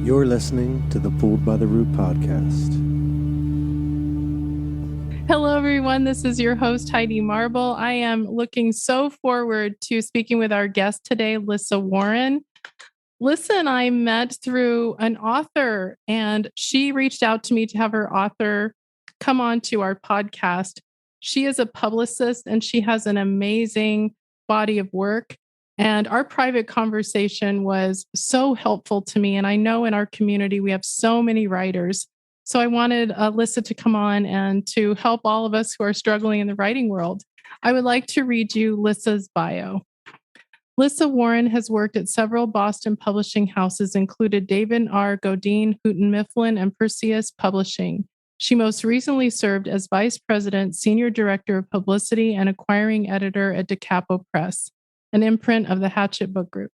You're listening to the Fooled by the Root podcast. Hello, everyone. This is your host, Heidi Marble. I am looking so forward to speaking with our guest today, Lissa Warren. Lissa and I met through an author, and she reached out to me to have her author come on to our podcast. She is a publicist, and she has an amazing body of work. And our private conversation was so helpful to me. And I know in our community, we have so many writers. So I wanted Lissa to come on and to help all of us who are struggling in the writing world. I would like to read you Lissa's bio. Lissa Warren has worked at several Boston publishing houses, including David R. Godine, Houghton Mifflin, and Perseus Publishing. She most recently served as Vice President, Senior Director of Publicity and Acquiring Editor at Capo Press, an imprint of the Hachette Book Group.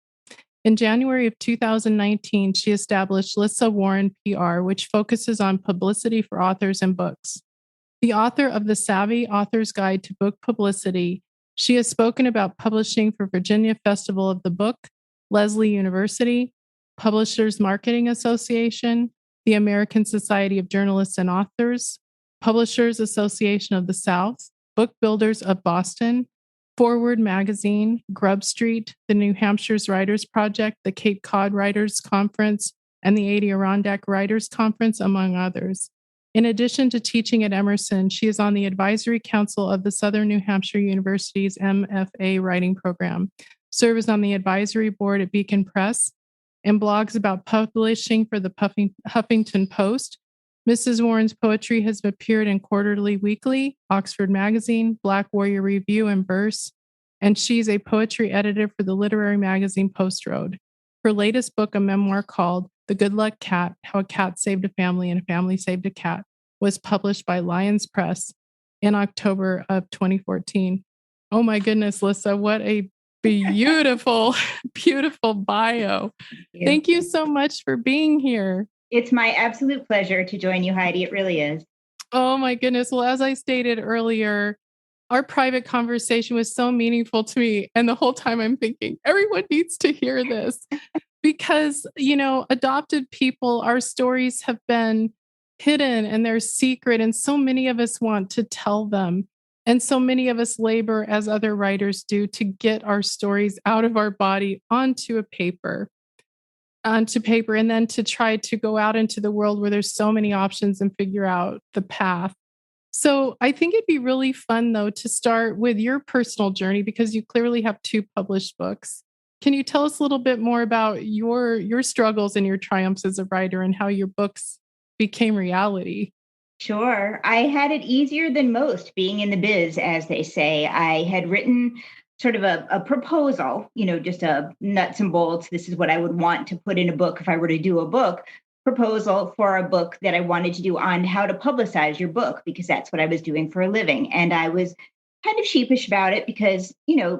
In January of 2019, she established Lissa Warren PR, which focuses on publicity for authors and books. The author of The Savvy Author's Guide to Book Publicity, she has spoken about publishing for Virginia Festival of the Book, Lesley University, Publishers Marketing Association, the American Society of Journalists and Authors, Publishers Association of the South, BookBuilders of Boston, ForeWordmagazine, Grub Street, the New Hampshire Writers Project, the Cape Cod Writers Conference, and the Adirondack Writers Conference, among others. In addition to teaching at Emerson, she is on the advisory council of the Southern New Hampshire University's M.F.A. writing program, serves on the advisory board at Beacon Press, and blogs about publishing for the Huffington Post. Mrs. Warren's poetry has appeared in Quarterly Weekly, Oxford Magazine, Black Warrior Review, and Verse, and she's a poetry editor for the literary magazine Post Road. Her latest book, a memoir called The Good Luck Cat, How a Cat Saved a Family and a Family Saved a Cat, was published by Lyons Press in October of 2014. Oh my goodness, Lissa, what a beautiful, beautiful bio. Thank you so much for being here. It's my absolute pleasure to join you, Heidi. It really is. Oh my goodness. Well, as I stated earlier, our private conversation was so meaningful to me. And the whole time I'm thinking, everyone needs to hear this because, adopted people, our stories have been hidden and they're secret. And so many of us want to tell them. And so many of us labor, as other writers do, to get our stories out of our body onto paper, and then to try to go out into the world where there's so many options and figure out the path. So I think it'd be really fun, though, to start with your personal journey because you clearly have 2 published books. Can you tell us a little bit more about your struggles and your triumphs as a writer and how your books became reality? Sure. I had it easier than most being in the biz, as they say. I had written sort of a proposal, just a nuts and bolts. This is what I would want to put in a book if I were to do a book proposal for a book that I wanted to do on how to publicize your book, because that's what I was doing for a living. And I was kind of sheepish about it because,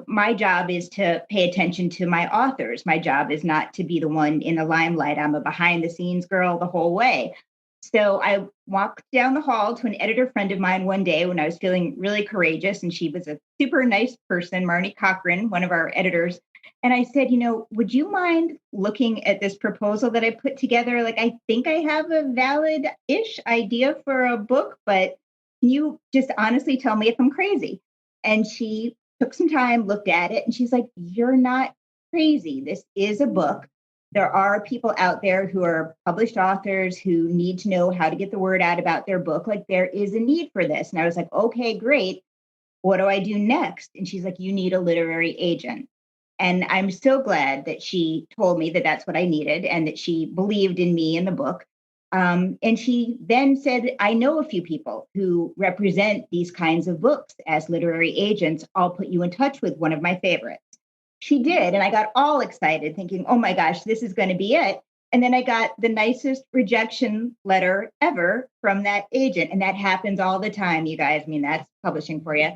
my job is to pay attention to my authors. My job is not to be the one in the limelight. I'm a behind the scenes girl the whole way. So I walked down the hall to an editor friend of mine one day when I was feeling really courageous, and she was a super nice person, Marnie Cochran, one of our editors. And I said, would you mind looking at this proposal that I put together? Like, I think I have a valid-ish idea for a book, but can you just honestly tell me if I'm crazy? And she took some time, looked at it, and she's like, you're not crazy. This is a book. There are people out there who are published authors who need to know how to get the word out about their book. Like, there is a need for this. And I was like, okay, great. What do I do next? And she's like, you need a literary agent. And I'm so glad that she told me that that's what I needed and that she believed in me and the book. And she then said, I know a few people who represent these kinds of books as literary agents. I'll put you in touch with one of my favorites. She did. And I got all excited thinking, oh my gosh, this is going to be it. And then I got the nicest rejection letter ever from that agent. And that happens all the time, you guys. I mean, that's publishing for you.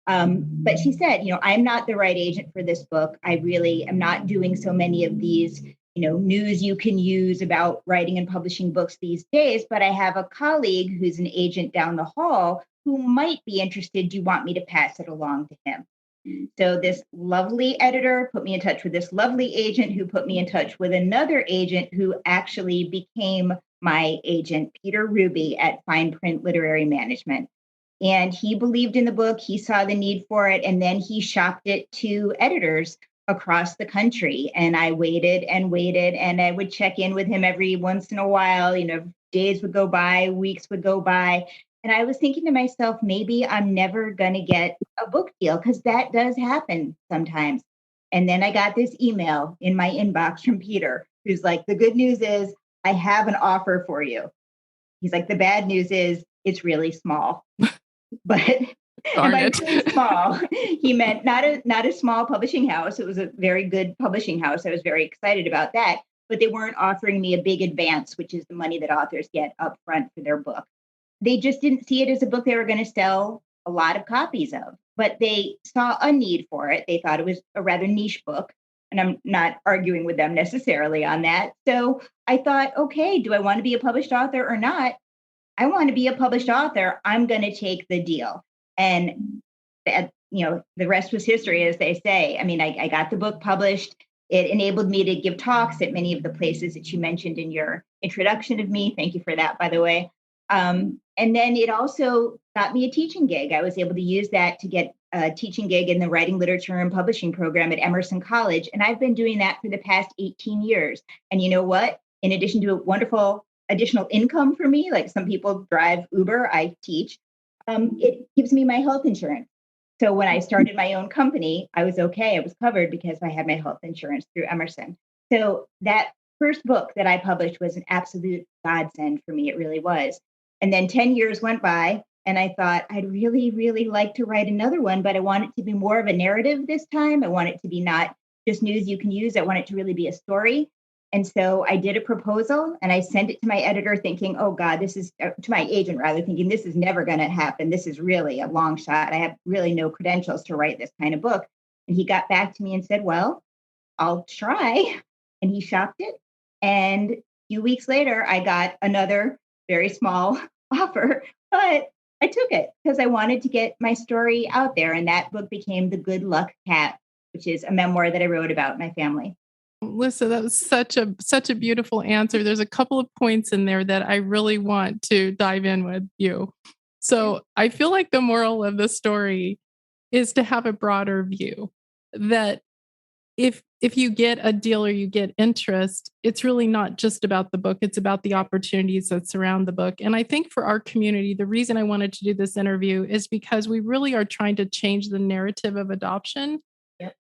But she said, I'm not the right agent for this book. I really am not doing so many of these, news you can use about writing and publishing books these days. But I have a colleague who's an agent down the hall who might be interested. Do you want me to pass it along to him? So this lovely editor put me in touch with this lovely agent who put me in touch with another agent who actually became my agent, Peter Ruby at Fine Print Literary Management. And he believed in the book. He saw the need for it. And then he shopped it to editors across the country. And I waited and waited. And I would check in with him every once in a while. Days would go by, weeks would go by. And I was thinking to myself, maybe I'm never going to get a book deal, because that does happen sometimes. And then I got this email in my inbox from Peter, who's like, the good news is I have an offer for you. He's like, the bad news is it's really small. But and by really small, he meant not a small publishing house. It was a very good publishing house. I was very excited about that. But they weren't offering me a big advance, which is the money that authors get up front for their book. They just didn't see it as a book they were going to sell a lot of copies of. But they saw a need for it. They thought it was a rather niche book. And I'm not arguing with them necessarily on that. So I thought, okay, do I want to be a published author or not? I want to be a published author. I'm going to take the deal. And, the rest was history, as they say. I mean, I got the book published. It enabled me to give talks at many of the places that you mentioned in your introduction of me. Thank you for that, by the way. And then it also got me a teaching gig. I was able to use that to get a teaching gig in the writing, literature, and publishing program at Emerson College. And I've been doing that for the past 18 years. And you know what? In addition to a wonderful additional income for me, like some people drive Uber, I teach, it gives me my health insurance. So when I started my own company, I was okay. I was covered because I had my health insurance through Emerson. So that first book that I published was an absolute godsend for me. It really was. And then 10 years went by and I thought I'd really, really like to write another one, but I want it to be more of a narrative this time. I want it to be not just news you can use. I want it to really be a story. And so I did a proposal and I sent it to my editor thinking, oh God, this is to my agent rather, thinking this is never going to happen. This is really a long shot. I have really no credentials to write this kind of book. And he got back to me and said, well, I'll try. And he shopped it. And a few weeks later, I got another very small offer, but I took it because I wanted to get my story out there. And that book became The Good Luck Cat, which is a memoir that I wrote about my family. Lissa, that was such a beautiful answer. There's a couple of points in there that I really want to dive in with you. So I feel like the moral of the story is to have a broader view, that if you get a deal or you get interest, it's really not just about the book. It's about the opportunities that surround the book. And I think for our community, the reason I wanted to do this interview is because we really are trying to change the narrative of adoption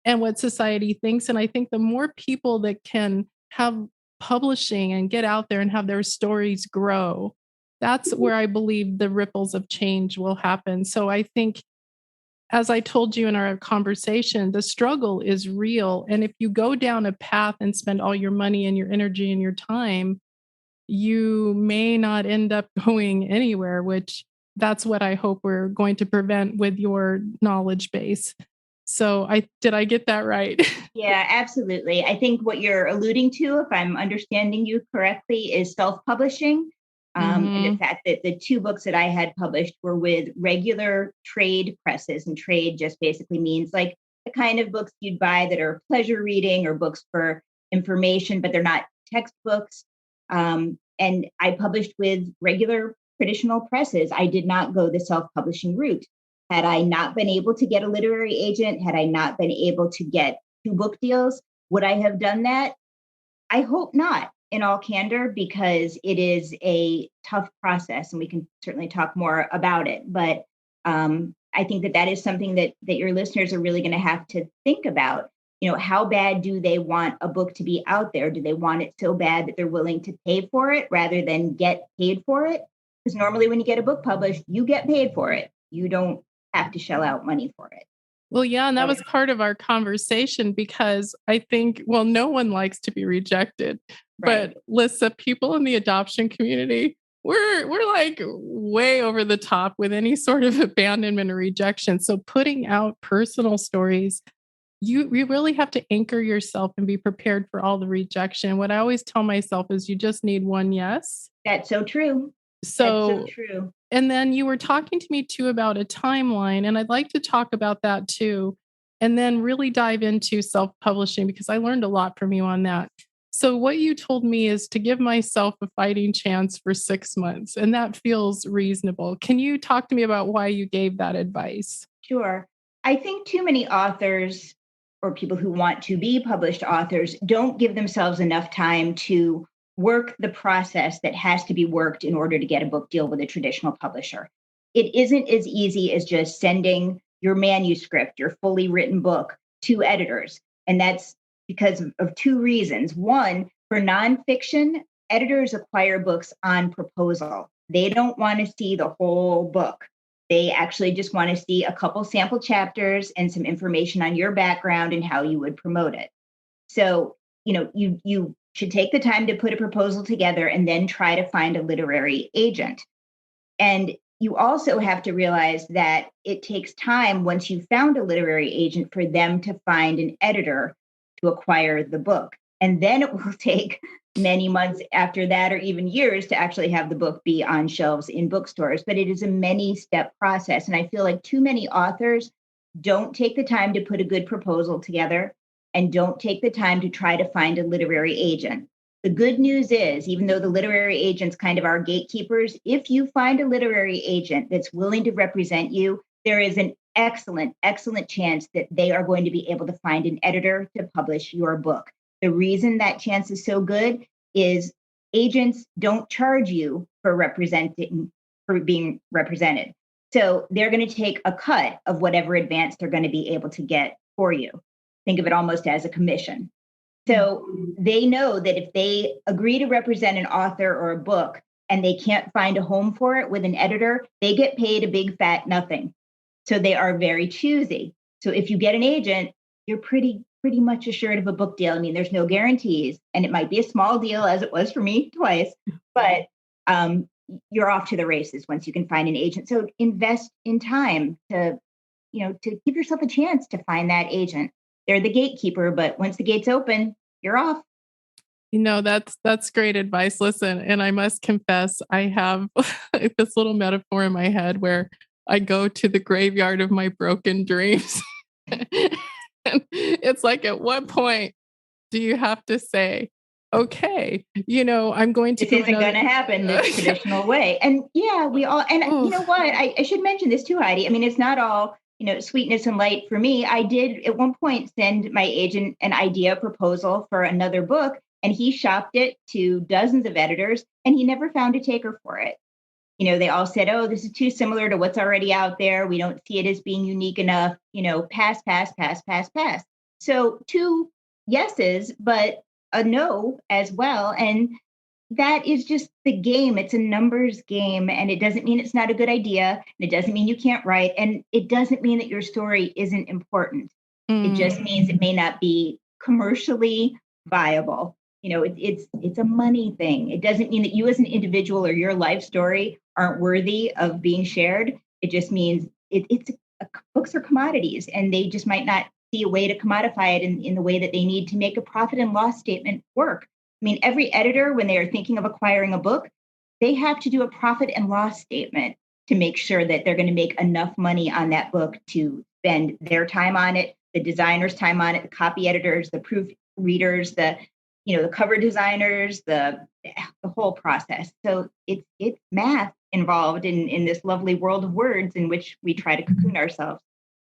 and what society thinks. And I think the more people that can have publishing and get out there and have their stories grow, that's where I believe the ripples of change will happen. So I think, as I told you in our conversation, the struggle is real. And if you go down a path and spend all your money and your energy and your time, you may not end up going anywhere, which that's what I hope we're going to prevent with your knowledge base. So did I get that right? Yeah, absolutely. I think what you're alluding to, if I'm understanding you correctly, is self-publishing. And the fact that the two books that I had published were with regular trade presses, and trade just basically means like the kind of books you'd buy that are pleasure reading or books for information, but they're not textbooks. And I published with regular traditional presses. I did not go the self-publishing route. Had I not been able to get a literary agent, had I not been able to get 2 book deals, would I have done that? I hope not, in all candor, because it is a tough process and we can certainly talk more about it. But I think that is something that your listeners are really going to have to think about. How bad do they want a book to be out there? Do they want it so bad that they're willing to pay for it rather than get paid for it? Because normally when you get a book published, you get paid for it. You don't have to shell out money for it. Well, yeah, and that was part of our conversation because I think, no one likes to be rejected. Right. But Lissa, people in the adoption community, we're like way over the top with any sort of abandonment or rejection. So putting out personal stories, you really have to anchor yourself and be prepared for all the rejection. What I always tell myself is you just need one yes. That's so true. So, That's so true. And then you were talking to me too about a timeline, and I'd like to talk about that too, and then really dive into self-publishing because I learned a lot from you on that. So what you told me is to give myself a fighting chance for 6 months, and that feels reasonable. Can you talk to me about why you gave that advice? Sure. I think too many authors or people who want to be published authors don't give themselves enough time to work the process that has to be worked in order to get a book deal with a traditional publisher. It isn't as easy as just sending your manuscript, your fully written book to editors. And that's because of two reasons. One, for nonfiction, editors acquire books on proposal. They don't want to see the whole book. They actually just want to see a couple sample chapters and some information on your background and how you would promote it. So, you should take the time to put a proposal together and then try to find a literary agent. And you also have to realize that it takes time once you've found a literary agent for them to find an editor to acquire the book. And then it will take many months after that, or even years, to actually have the book be on shelves in bookstores. But it is a many-step process. And I feel like too many authors don't take the time to put a good proposal together and don't take the time to try to find a literary agent. The good news is, even though the literary agents kind of are gatekeepers, if you find a literary agent that's willing to represent you, there is an excellent, excellent chance that they are going to be able to find an editor to publish your book. The reason that chance is so good is agents don't charge you for being represented. So they're going to take a cut of whatever advance they're going to be able to get for you. Think of it almost as a commission. So they know that if they agree to represent an author or a book and they can't find a home for it with an editor, they get paid a big fat nothing. So they are very choosy. So if you get an agent, you're pretty much assured of a book deal. I mean, there's no guarantees, and it might be a small deal, as it was for me twice, but you're off to the races once you can find an agent. So invest in time to give yourself a chance to find that agent. They're the gatekeeper, but once the gates open, you're off. That's great advice. Listen, and I must confess, I have this little metaphor in my head where I go to the graveyard of my broken dreams. And it's like, at what point do you have to say, okay, I'm going to. This isn't going to happen the traditional way. And yeah, we all, and you know what? I should mention this too, Heidi. I mean, it's not all, sweetness and light for me. I did at one point send my agent an idea proposal for another book, and he shopped it to dozens of editors, and he never found a taker for it. They all said, oh, this is too similar to what's already out there. We don't see it as being unique enough, pass. So 2 yeses, but a no as well. And that is just the game. It's a numbers game. And it doesn't mean it's not a good idea. And it doesn't mean you can't write. And it doesn't mean that your story isn't important. It just means it may not be commercially viable. It's a money thing. It doesn't mean that you as an individual or your life story aren't worthy of being shared. It just means books are commodities, and they just might not see a way to commodify it in the way that they need to make a profit and loss statement work. I mean, every editor, when they are thinking of acquiring a book, they have to do a profit and loss statement to make sure that they're going to make enough money on that book to spend their time on it, the designer's time on it, the copy editors, the proofreaders, the cover designers, the whole process. So it's math involved in this lovely world of words in which we try to cocoon ourselves.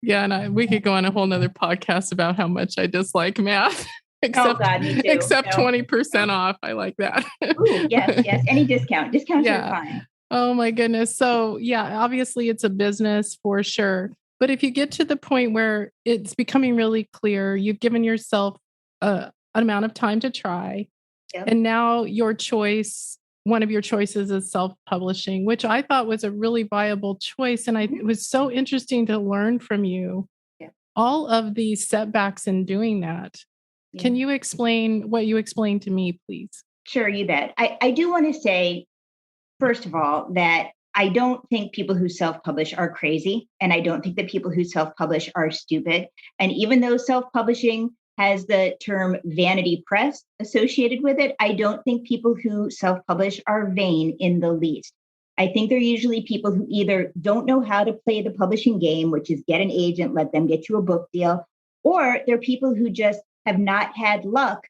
Yeah, and we could go on a whole nother podcast about how much I dislike math. Except 20% off. I like that. Ooh, yes. Any discounts are fine. Oh my goodness. So yeah, obviously it's a business for sure. But if you get to the point where it's becoming really clear, you've given yourself an amount of time to try. Yep. And now one of your choices is self-publishing, which I thought was a really viable choice. And it was so interesting to learn from you all of the setbacks in doing that. Yeah. Can you explain what you explained to me, please? Sure, you bet. I do want to say first of all, that I don't think people who self-publish are crazy. And I don't think that people who self-publish are stupid. And even though self-publishing has the term vanity press associated with it, I don't think people who self-publish are vain in the least. I think they're usually people who either don't know how to play the publishing game, which is get an agent, let them get you a book deal, or they're people who just have not had luck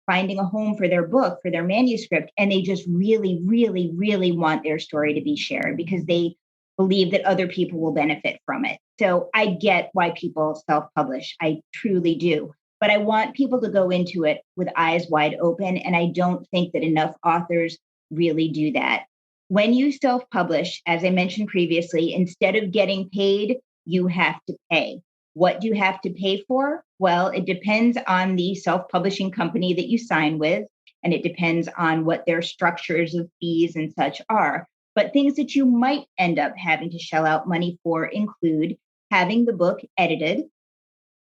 finding a home for their book, for their manuscript, and they just really, really, really want their story to be shared because they believe that other people will benefit from it. So I get why people self-publish. I truly do. But I want people to go into it with eyes wide open, and I don't think that enough authors really do that. When you self-publish, as I mentioned previously, instead of getting paid, you have to pay. What do you have to pay for? Well, it depends on the self-publishing company that you sign with, and it depends on what their structures of fees and such are. But things that you might end up having to shell out money for include having the book edited,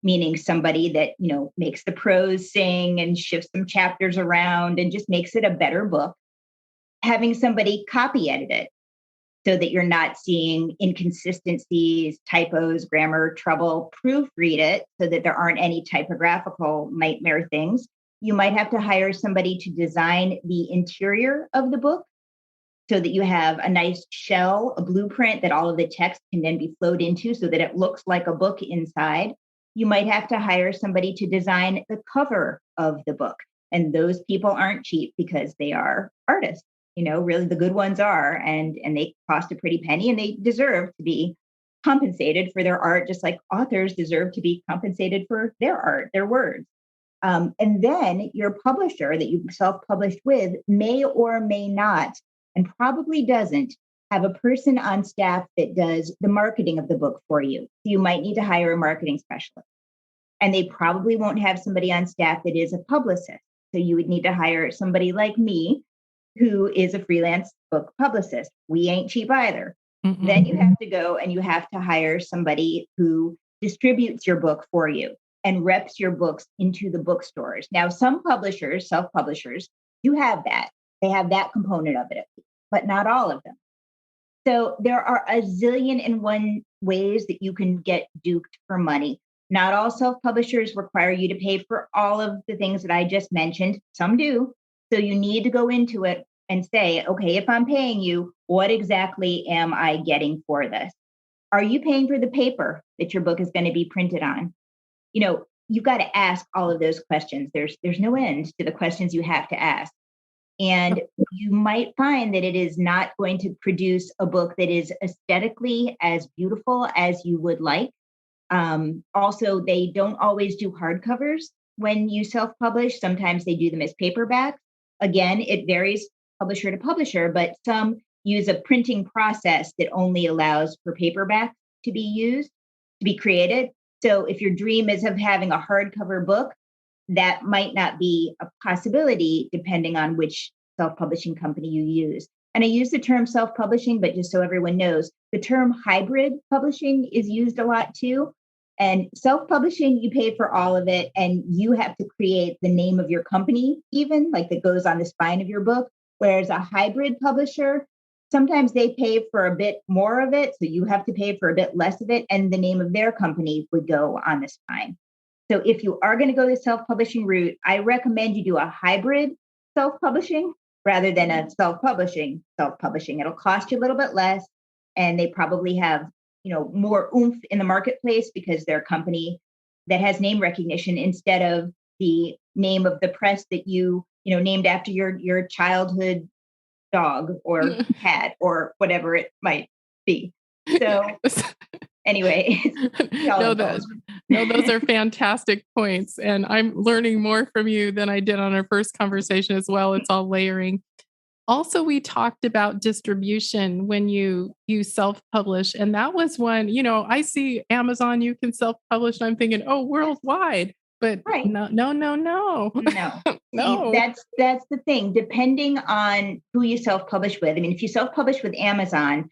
meaning somebody that, makes the prose sing and shifts some chapters around and just makes it a better book. Having somebody copy edit it so that you're not seeing inconsistencies, typos, grammar trouble, proofread it so that there aren't any typographical nightmare things. You might have to hire somebody to design the interior of the book so that you have a nice shell, a blueprint that all of the text can then be flowed into so that it looks like a book inside. You might have to hire somebody to design the cover of the book. And those people aren't cheap because they are artists. Really the good ones are, and they cost a pretty penny and they deserve to be compensated for their art, just like authors deserve to be compensated for their art, their words. And then your publisher that you self-published with may or may not, and probably doesn't, have a person on staff that does the marketing of the book for you. So you might need to hire a marketing specialist. And they probably won't have somebody on staff that is a publicist. So you would need to hire somebody like me, who is a freelance book publicist. We ain't cheap either. Mm-hmm. Then you have to go and you have to hire somebody who distributes your book for you and reps your books into the bookstores. Now, some publishers, self-publishers, do have that. They have that component of it, but not all of them. So there are a zillion and one ways that you can get duped for money. Not all self-publishers require you to pay for all of the things that I just mentioned. Some do. So you need to go into it and say, okay, if I'm paying you, what exactly am I getting for this? Are you paying for the paper that your book is going to be printed on? You've got to ask all of those questions. There's no end to the questions you have to ask. And you might find that it is not going to produce a book that is aesthetically as beautiful as you would like. Also, they don't always do hardcovers when you self-publish. Sometimes they do them as paperbacks. Again, it varies publisher to publisher, but some use a printing process that only allows for paperback to be used, to be created. So if your dream is of having a hardcover book, that might not be a possibility depending on which self-publishing company you use. And I use the term self-publishing, but just so everyone knows, the term hybrid publishing is used a lot too. And self-publishing, you pay for all of it, and you have to create the name of your company, even like that goes on the spine of your book. Whereas a hybrid publisher, sometimes they pay for a bit more of it, so you have to pay for a bit less of it, and the name of their company would go on the spine. So if you are going to go the self-publishing route, I recommend you do a hybrid self-publishing rather than a self-publishing. It'll cost you a little bit less, and they probably have more oomph in the marketplace because they're a company that has name recognition instead of the name of the press that you named after your childhood dog or cat or whatever it might be. So anyway, those are fantastic points. And I'm learning more from you than I did on our first conversation as well. It's all layering. Also, we talked about distribution when you self-publish. And that was one, I see Amazon, you can self-publish. And I'm thinking, oh, worldwide. But right. No. No. That's the thing. Depending on who you self-publish with. I mean, if you self-publish with Amazon,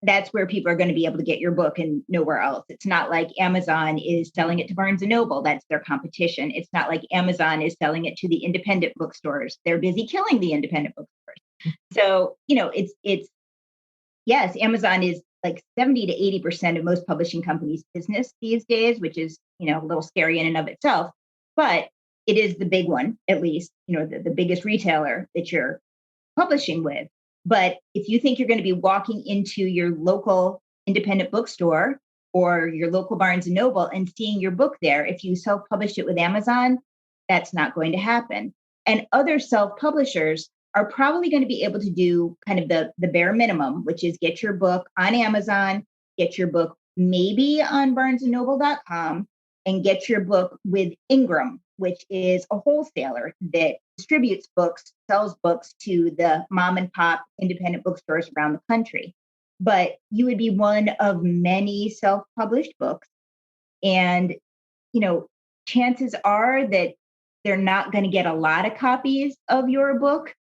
that's where people are going to be able to get your book and nowhere else. It's not like Amazon is selling it to Barnes & Noble. That's their competition. It's not like Amazon is selling it to the independent bookstores. They're busy killing the independent bookstores. So, it's yes, Amazon is like 70 to 80% of most publishing companies' business these days, which is, a little scary in and of itself. But it is the big one, at least, the biggest retailer that you're publishing with. But if you think you're going to be walking into your local independent bookstore or your local Barnes and Noble and seeing your book there, if you self-published it with Amazon, that's not going to happen. And other self-publishers are probably going to be able to do kind of the bare minimum, which is get your book on Amazon, get your book maybe on barnesandnoble.com, and get your book with Ingram, which is a wholesaler that distributes books, sells books to the mom and pop independent bookstores around the country. But you would be one of many self-published books. And, chances are that they're not going to get a lot of copies of your book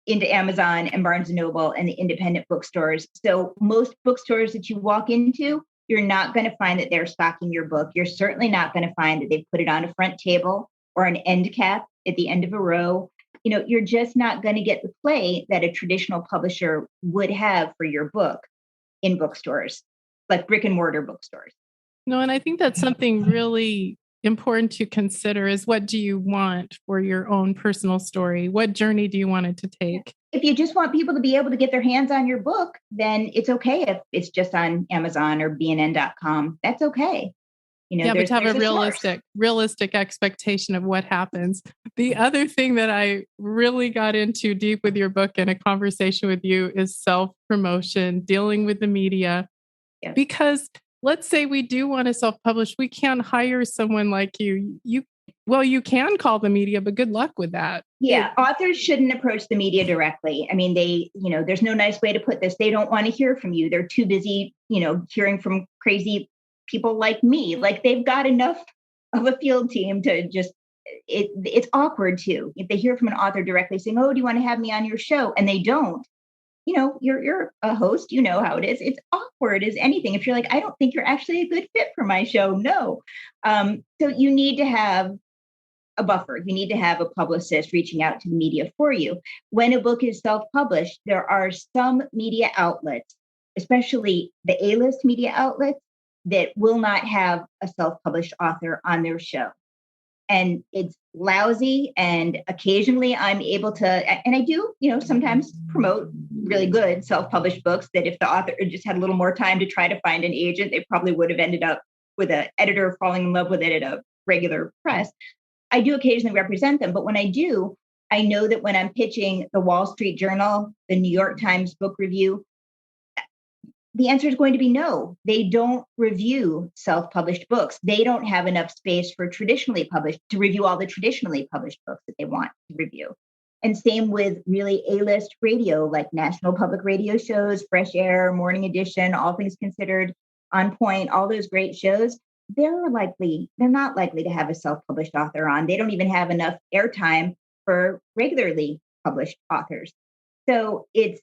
into Amazon and Barnes and Noble and the independent bookstores. So most bookstores that you walk into, you're not going to find that they're stocking your book. You're certainly not going to find that they put it on a front table or an end cap at the end of a row. You're just not going to get the play that a traditional publisher would have for your book in bookstores, like brick and mortar bookstores. No, and I think that's something really important to consider is what do you want for your own personal story? What journey do you want it to take? If you just want people to be able to get their hands on your book, then it's okay if it's just on Amazon or bnn.com. That's okay. But to have a realistic expectation of what happens. The other thing that I really got into deep with your book and a conversation with you is self-promotion, dealing with the media. Yeah. Because let's say we do want to self-publish, we can't hire someone like you. You can call the media, but good luck with that. Yeah, authors shouldn't approach the media directly. I mean, there's no nice way to put this. They don't want to hear from you. They're too busy, hearing from crazy people like me. Like they've got enough of a field team to just, it's awkward too. If they hear from an author directly saying, oh, do you want to have me on your show? And they don't, you're a host, you know how it is. It's awkward as anything. If you're like, I don't think you're actually a good fit for my show. No. So you need to have a buffer. You need to have a publicist reaching out to the media for you. When a book is self-published, there are some media outlets, especially the A-list media outlets, that will not have a self-published author on their show. And it's lousy. And occasionally I'm able to, and I do, sometimes promote really good self-published books that if the author just had a little more time to try to find an agent, they probably would have ended up with an editor falling in love with it at a regular press. I do occasionally represent them, but when I do, I know that when I'm pitching the Wall Street Journal, the New York Times Book Review, the answer is going to be no. They don't review self-published books. They don't have enough space for to review all the traditionally published books that they want to review. And same with really A-list radio, like national public radio shows, Fresh Air, Morning Edition, All Things Considered, On Point, all those great shows. They're not likely to have a self-published author on. They don't even have enough airtime for regularly published authors. So it's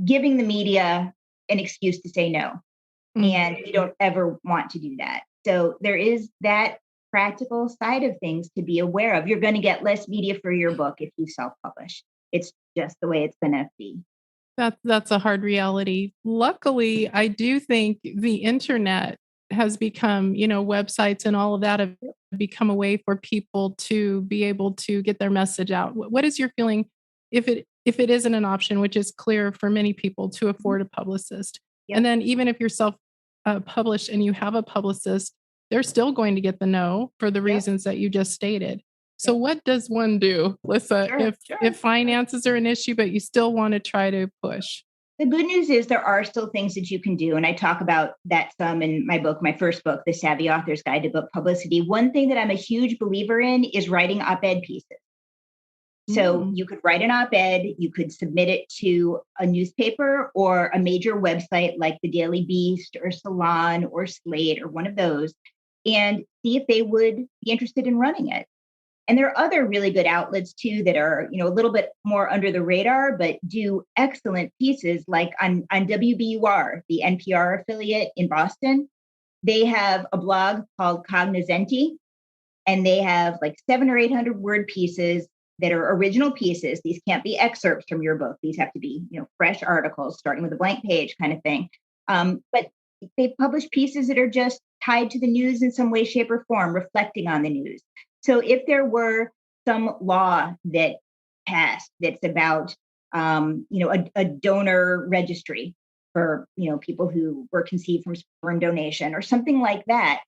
giving the media an excuse to say no. Mm-hmm. And you don't ever want to do that. So there is that practical side of things to be aware of. You're going to get less media for your book if you self-publish. It's just the way it's going to be. That's a hard reality. Luckily, I do think the internet has become, websites and all of that have become a way for people to be able to get their message out. What is your feeling if it isn't an option, which is clear for many people to afford a publicist? Yep. And then even if you're self-published and you have a publicist, they're still going to get the no for the reasons that you just stated. So what does one do, Lissa, if finances are an issue, but you still want to try to push? The good news is there are still things that you can do. And I talk about that some in my book, my first book, The Savvy Author's Guide to Book Publicity. One thing that I'm a huge believer in is writing op-ed pieces. So you could write an op-ed, you could submit it to a newspaper or a major website like the Daily Beast or Salon or Slate or one of those, and see if they would be interested in running it. And there are other really good outlets too that are, a little bit more under the radar, but do excellent pieces like on WBUR, the NPR affiliate in Boston. They have a blog called Cognoscenti, and they have like 700 or 800 word pieces that are original pieces. These can't be excerpts from your book. These have to be, fresh articles starting with a blank page kind of thing. But they publish pieces that are just tied to the news in some way, shape, or form, reflecting on the news. So if there were some law that passed that's about, a donor registry for, people who were conceived from sperm donation or something like that,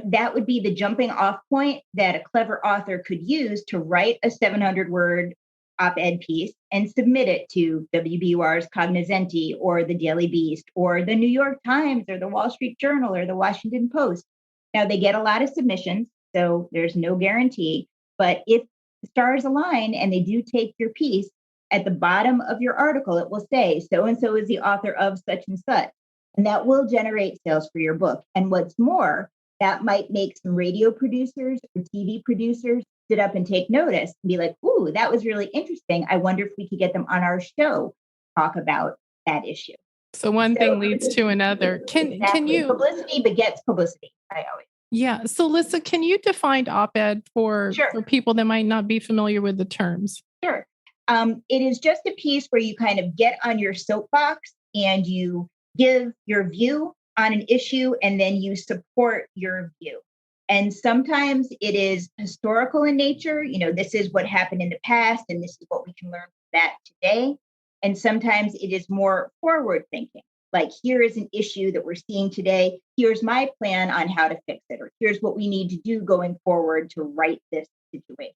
that would be the jumping off point that a clever author could use to write a 700-word op-ed piece and submit it to WBUR's Cognoscenti or the Daily Beast or the New York Times or the Wall Street Journal or the Washington Post. Now, they get a lot of submissions, so there's no guarantee. But if the stars align and they do take your piece, at the bottom of your article, it will say, so-and-so is the author of such and such. And that will generate sales for your book. And what's more, that might make some radio producers or TV producers sit up and take notice and be like, ooh, that was really interesting. I wonder if we could get them on our show, talk about that issue. So one thing leads to another. Can you publicity begets publicity? I always. Yeah. So Lissa, can you define op-ed for people that might not be familiar with the terms? Sure. It is just a piece where you kind of get on your soapbox and you give your view on an issue, and then you support your view. And sometimes it is historical in nature. This is what happened in the past, and this is what we can learn from that today. And sometimes it is more forward thinking, like here is an issue that we're seeing today. Here's my plan on how to fix it, or here's what we need to do going forward to right this situation.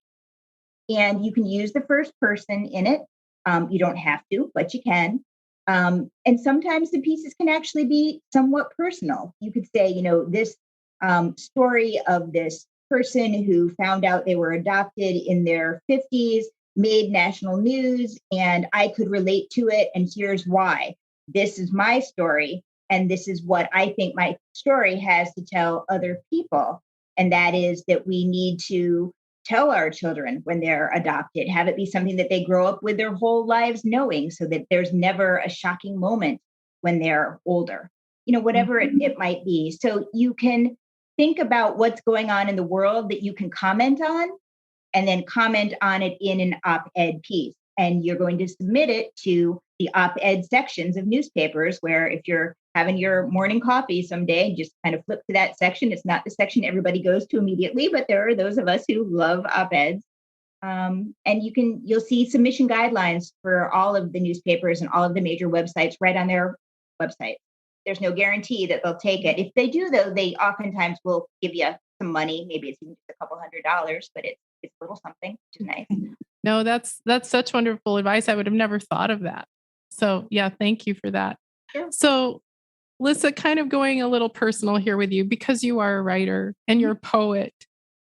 And you can use the first person in it. You don't have to, but you can. And sometimes the pieces can actually be somewhat personal. You could say, this story of this person who found out they were adopted in their 50s, made national news, and I could relate to it. And here's why. This is my story. And this is what I think my story has to tell other people. And that is that we need to tell our children when they're adopted, have it be something that they grow up with their whole lives knowing, so that there's never a shocking moment when they're older, whatever it might be. So you can think about what's going on in the world that you can comment on, and then comment on it in an op-ed piece. And you're going to submit it to the op-ed sections of newspapers, where if you're having your morning coffee someday, just kind of flip to that section. It's not the section everybody goes to immediately, but there are those of us who love op-eds. And you'll see submission guidelines for all of the newspapers and all of the major websites right on their website. There's no guarantee that they'll take it. If they do, though, they oftentimes will give you some money. Maybe it's even just a couple $100, but it's a little something, which is nice. No, that's such wonderful advice. I would have never thought of that. So yeah, thank you for that. Sure. So Lissa, kind of going a little personal here with you, because you are a writer and you're a poet,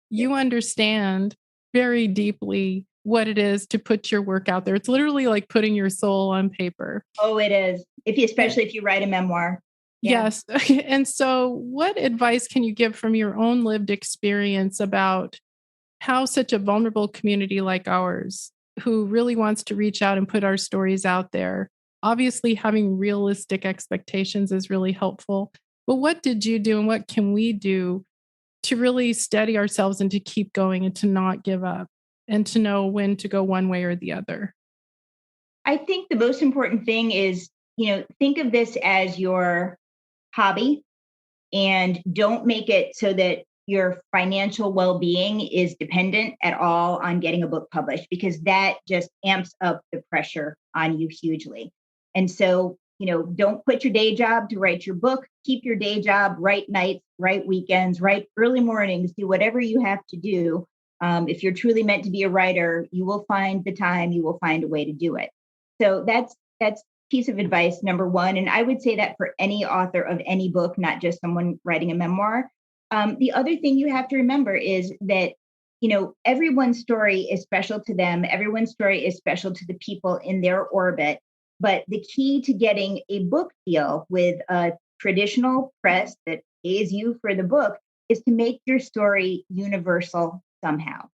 you understand very deeply what it is to put your work out there. It's literally like putting your soul on paper. Oh, it is. Especially if you write a memoir. Yeah. Yes. And so what advice can you give from your own lived experience about how such a vulnerable community like ours, who really wants to reach out and put our stories out there, obviously having realistic expectations is really helpful. But what did you do and what can we do to really steady ourselves and to keep going and to not give up and to know when to go one way or the other? I think the most important thing is, think of this as your hobby, and don't make it so that your financial well-being is dependent at all on getting a book published, because that just amps up the pressure on you hugely. And so, don't quit your day job to write your book. Keep your day job, write nights, write weekends, write early mornings, do whatever you have to do. If you're truly meant to be a writer, you will find the time, you will find a way to do it. So that's piece of advice number one. And I would say that for any author of any book, not just someone writing a memoir. The other thing you have to remember is that, everyone's story is special to them. Everyone's story is special to the people in their orbit. But the key to getting a book deal with a traditional press that pays you for the book is to make your story universal somehow.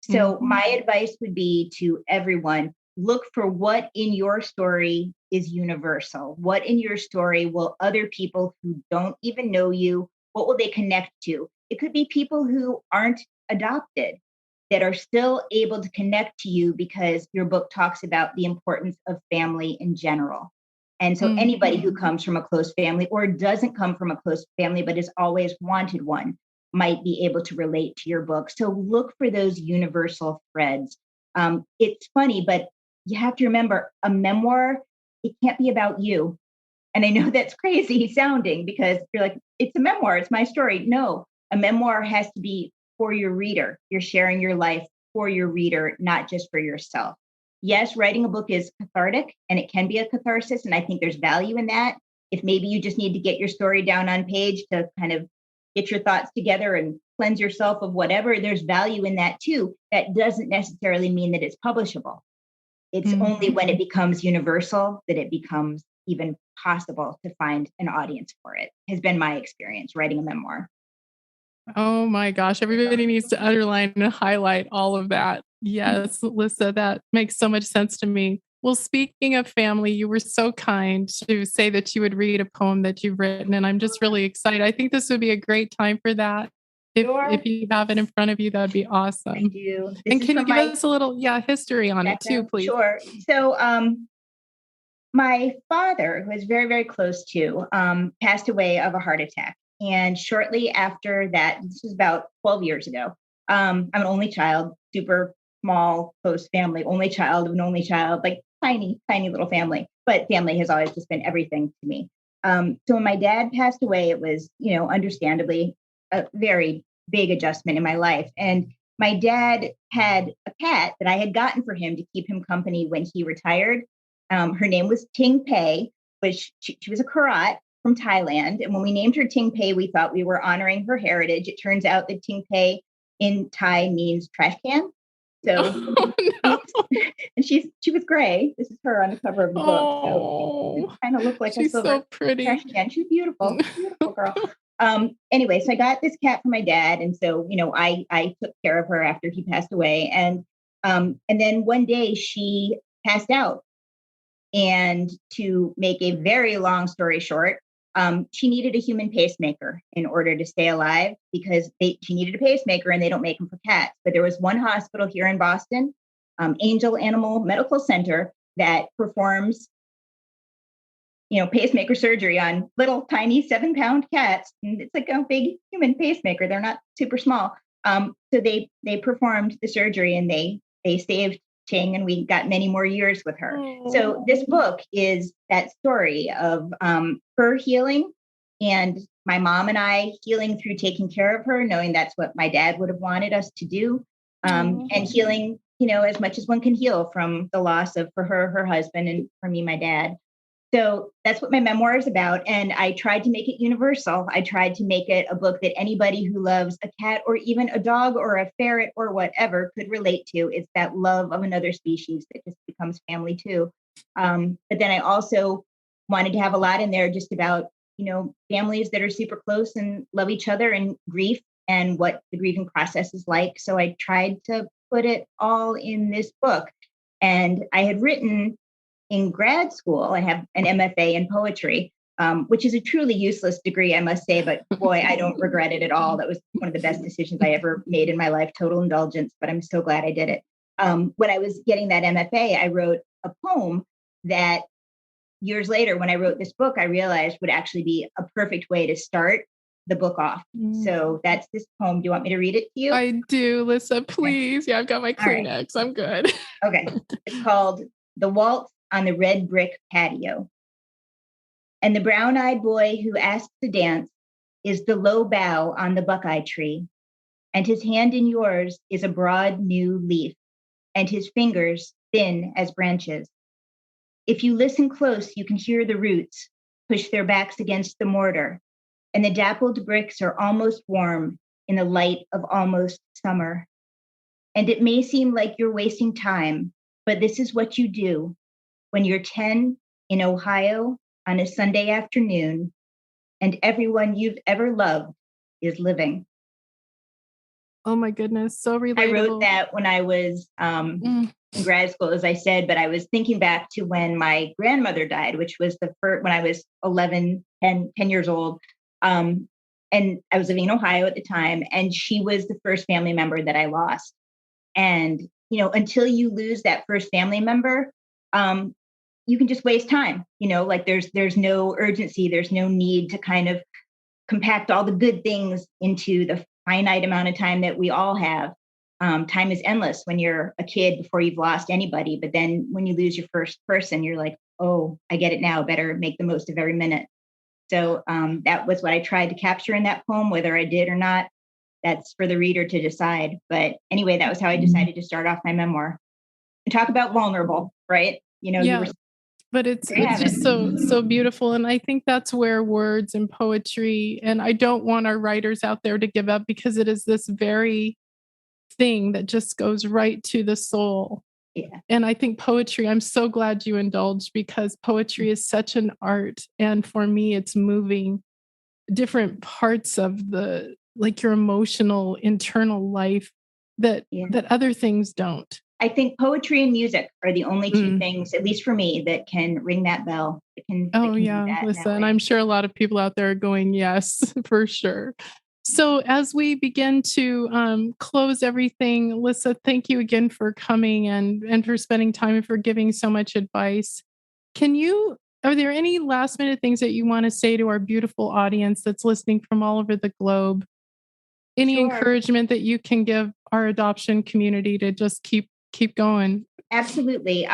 So my advice would be to everyone, look for what in your story is universal. What in your story will other people who don't even know you, what will they connect to? It could be people who aren't adopted. that are still able to connect to you because your book talks about the importance of family in general. And so anybody who comes from a close family or doesn't come from a close family, but has always wanted one, might be able to relate to your book. So look for those universal threads. It's funny, but you have to remember a memoir, it can't be about you. And I know that's crazy sounding because you're like, it's a memoir, it's my story. No, a memoir has to be for your reader. You're sharing your life for your reader, not just for yourself. Yes, writing a book is cathartic and it can be a catharsis. And I think there's value in that. If maybe you just need to get your story down on page to kind of get your thoughts together and cleanse yourself of whatever, there's value in that too. That doesn't necessarily mean that it's publishable. It's only when it becomes universal that it becomes even possible to find an audience for it, has been my experience writing a memoir. Oh my gosh, everybody needs to underline and highlight all of that. Yes, Lissa, that makes so much sense to me. Well, speaking of family, you were so kind to say that you would read a poem that you've written, and I'm just really excited. I think this would be a great time for that. If you have it in front of you, that would be awesome. I do. And can you give us a little history on it too, please? Sure. So my father, who is very, very close to, passed away of a heart attack. And shortly after that, this was about 12 years ago, I'm an only child, super small, close family, only child of an only child, like tiny, tiny little family. But family has always just been everything to me. So when my dad passed away, it was, understandably a very big adjustment in my life. And my dad had a cat that I had gotten for him to keep him company when he retired. Her name was Ting Pei, which she was a Karat from Thailand. And when we named her Ting Pei, we thought we were honoring her heritage. It turns out that Ting Pei in Thai means trash can. So, and she was gray. This is her on the cover of the book. So kind of looked like a silver so pretty trash can. She's beautiful, beautiful girl. Anyway, so I got this cat for my dad. And so, I took care of her after he passed away. And then one day she passed out. And to make a very long story short, she needed a human pacemaker in order to stay alive because she needed a pacemaker and they don't make them for cats. But there was one hospital here in Boston, Angel Animal Medical Center, that performs, pacemaker surgery on little tiny 7-pound cats. And it's like a big human pacemaker. They're not super small. So they performed the surgery and they saved Ting, and we got many more years with her. So this book is that story of her healing and my mom and I healing through taking care of her, knowing that's what my dad would have wanted us to do, and healing, as much as one can heal from the loss of, for her husband, and for me, my dad. So that's what my memoir is about. And I tried to make it universal. I tried to make it a book that anybody who loves a cat or even a dog or a ferret or whatever could relate to. It's that love of another species that just becomes family too. But then I also wanted to have a lot in there just about, families that are super close and love each other, and grief and what the grieving process is like. So I tried to put it all in this book. And I had written in grad school, I have an M.F.A. in poetry, which is a truly useless degree, I must say, but boy, I don't regret it at all. That was one of the best decisions I ever made in my life, total indulgence, but I'm so glad I did it. When I was getting that M.F.A., I wrote a poem that years later, when I wrote this book, I realized would actually be a perfect way to start the book off. So that's this poem. Do you want me to read it to you? I do, Lissa, please. Yeah, I've got my Kleenex. Right. I'm good. Okay. It's called The Waltz on the Red Brick Patio. And the brown-eyed boy who asks to dance is the low bough on the buckeye tree, and his hand in yours is a broad new leaf, and his fingers thin as branches. If you listen close, you can hear the roots push their backs against the mortar, and the dappled bricks are almost warm in the light of almost summer. And it may seem like you're wasting time, but this is what you do when you're 10 in Ohio on a Sunday afternoon, and everyone you've ever loved is living. Oh my goodness, so relatable. I wrote that when I was in grad school, as I said, but I was thinking back to when my grandmother died, which was the first, when I was 10 years old. And I was living in Ohio at the time, and she was the first family member that I lost. And, until you lose that first family member, you can just waste time. Like there's no urgency. There's no need to kind of compact all the good things into the finite amount of time that we all have. Time is endless when you're a kid before you've lost anybody. But then when you lose your first person, you're like, oh, I get it now. Better make the most of every minute. So that was what I tried to capture in that poem, whether I did or not. That's for the reader to decide. But anyway, that was how I decided to start off my memoir. And talk about vulnerable, right? But it's just so beautiful. And I think that's where words and poetry, and I don't want our writers out there to give up, because it is this very thing that just goes right to the soul. Yeah. And I think poetry, I'm so glad you indulged, because poetry is such an art. And for me, it's moving different parts of your emotional internal life that other things don't. I think poetry and music are the only two things, at least for me, that can ring that bell. Lissa, and I'm sure a lot of people out there are going, yes, for sure. So as we begin to close everything, Lissa, thank you again for coming and for spending time and for giving so much advice. Are there any last minute things that you want to say to our beautiful audience that's listening from all over the globe? Any encouragement that you can give our adoption community to just keep going? Absolutely.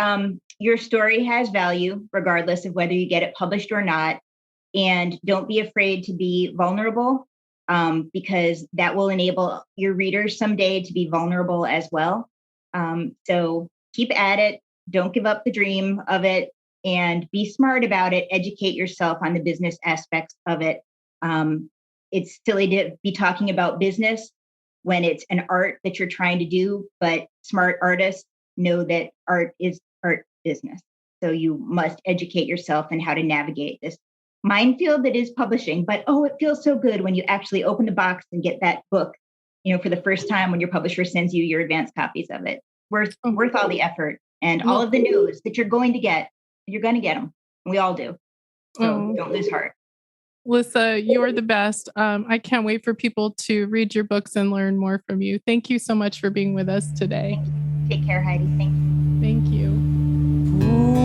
Your story has value, regardless of whether you get it published or not. And don't be afraid to be vulnerable, because that will enable your readers someday to be vulnerable as well. So keep at it. Don't give up the dream of it, and be smart about it. Educate yourself on the business aspects of it. It's silly to be talking about business when it's an art that you're trying to do, but smart artists know that art is art business. So you must educate yourself in how to navigate this minefield that is publishing. But it feels so good when you actually open the box and get that book, for the first time, when your publisher sends you your advanced copies of it. Worth all the effort and all of the news that you're going to get. You're going to get them. We all do. So don't lose heart. Lissa, you're the best. I can't wait for people to read your books and learn more from you. Thank you so much for being with us today. Take care, Heidi. Thank you. Thank you.